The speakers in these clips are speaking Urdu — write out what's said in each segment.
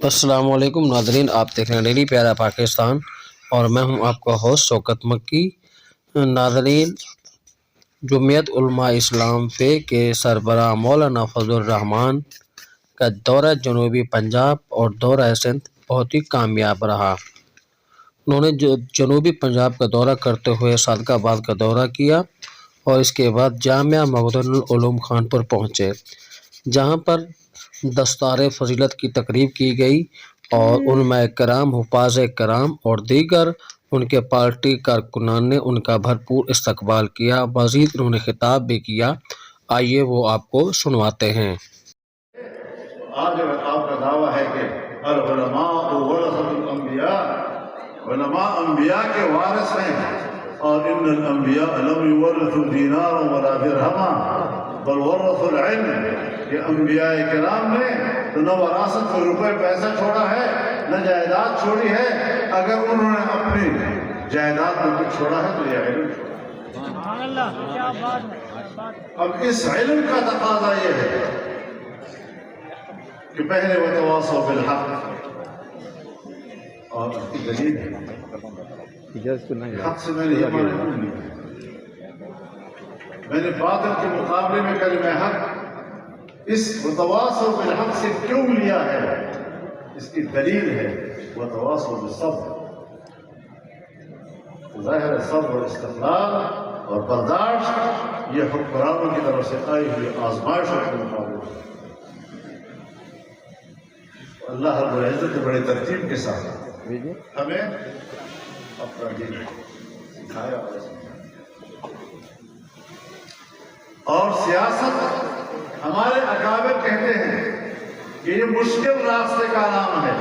السلام علیکم ناظرین، آپ دیکھ رہے ہیں ڈیلی پیارا پاکستان اور میں ہوں آپ کا ہوسٹ شوکت مکی۔ ناظرین، جمعیت علماء اسلام فے کے سربراہ مولانا فضل الرحمان کا دورہ جنوبی پنجاب اور دورہ سندھ بہت ہی کامیاب رہا۔ انہوں نے جنوبی پنجاب کا دورہ کرتے ہوئے صادق آباد کا دورہ کیا اور اس کے بعد جامعہ مغدن العلوم خانپور پہنچے، جہاں پر دستار فضیلت کی تقریب کی گئی اور علماء کرام، حفاظ کرام اور دیگر ان کے پارٹی کارکنان نے ان کا بھرپور استقبال کیا۔ مزید انہوں نے خطاب بھی کیا، آئیے وہ آپ کو سنواتے ہیں۔ آج آپ کا دعویٰ ہے کہ العلماء ورثۃ الانبیاء، علماء انبیاء کے وارث ہیں، اور ان الانبیاء لم یورثوا دینارا ولا درہما بل ورثوا العلم، کہ انبیاء کرام نے تو نہ وراثت میں روپے پیسہ چھوڑا ہے نہ جائیداد چھوڑی ہے، اگر انہوں نے اپنی جائیداد میں کچھ چھوڑا ہے تو یہ علم چھوڑا۔ اب اس علم کا تقاضا یہ ہے کہ پہلے وتواصوا بالحق، اور اس کی دلیل ہے حق سے میں نے یہ معلوم نہیں، میں نے باطل کے مقابلے میں کلمہ حق اس وتواصوا بالحق سے کیوں لیا ہے، اس کی دلیل ہے وتواصوا بالصبر۔ ظاہر صبر اور استقلال اور برداشت یہ حکمرانوں کی طرف سے آئی ہوئی آزمائشوں کے مقابلے اللہ رب العزت بڑے ترتیب کے ساتھ ہمیں اپنا دین سکھایا اور سیاست ہمارے اکابر کہتے ہیں کہ یہ مشکل راستے کا نام ہے۔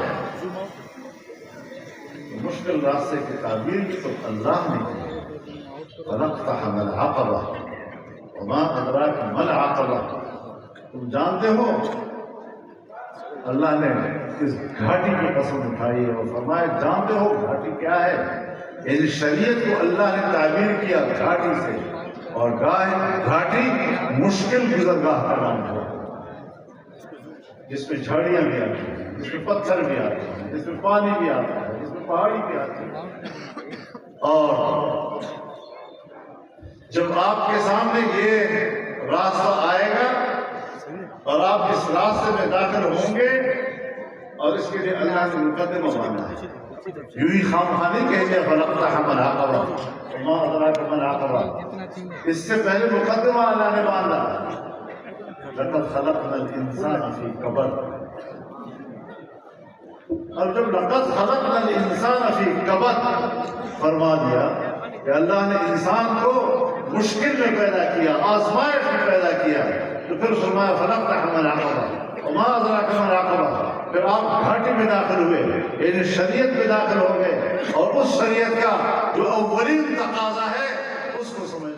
مشکل راستے کی تعبیر بھی تو اللہ نے کی، فَلَقْتَحَمَ الْعَقَبَةَ وَمَا أَدْرَاكَ مَا الْعَقَبَةُ، تم جانتے ہو اللہ نے اس گھاٹی کی قسم اٹھائی ہے اور فرمایا جانتے ہو گھاٹی کیا ہے، یعنی شریعت کو اللہ نے تعبیر کیا گھاٹی سے، اور گھاٹی مشکل گزرگاہ کا نام ہے، جس میں جھاڑیاں بھی آتی ہیں، جس میں پتھر بھی آتے ہیں، جس میں پانی بھی آتا ہے، جس میں پہاڑی بھی آتی ہے۔ اور جب آپ کے سامنے یہ راستہ آئے گا اور آپ اس راستے میں داخل ہوں گے، اور اس کے لیے اللہ نے مقدمہ باندھا ہے، یوں ہی خواہ نہیں کہہ دیا فَلَقْتَحَمَ الْعَقَبَةَ وَمَا أَدْرَاكَ مَا الْعَقَبَةُ، اس سے پہلے مقدمہ اللہ نے باندھا لَقَدْ خَلَقْنَا الْإِنسَانَ فِي كَبَدٍ، اور جب لَقَدْ خَلَقْنَا الْإِنسَانَ فِي كَبَدٍ فرما دیا کہ اللہ نے انسان کو مشکل میں پیدا کیا، آزمائش میں پیدا کیا، تو پھر فرمایا فَلَقْتَحَمَ الْعَقَبَةَ وَمَا أَدْرَاكَ مَا الْعَقَبَةُ، پھر آپ گھاٹی میں داخل ہوئے، یعنی شریعت میں داخل ہو گئے، اور اس شریعت کا جو اولین تقاضا ہے اس کو سمجھ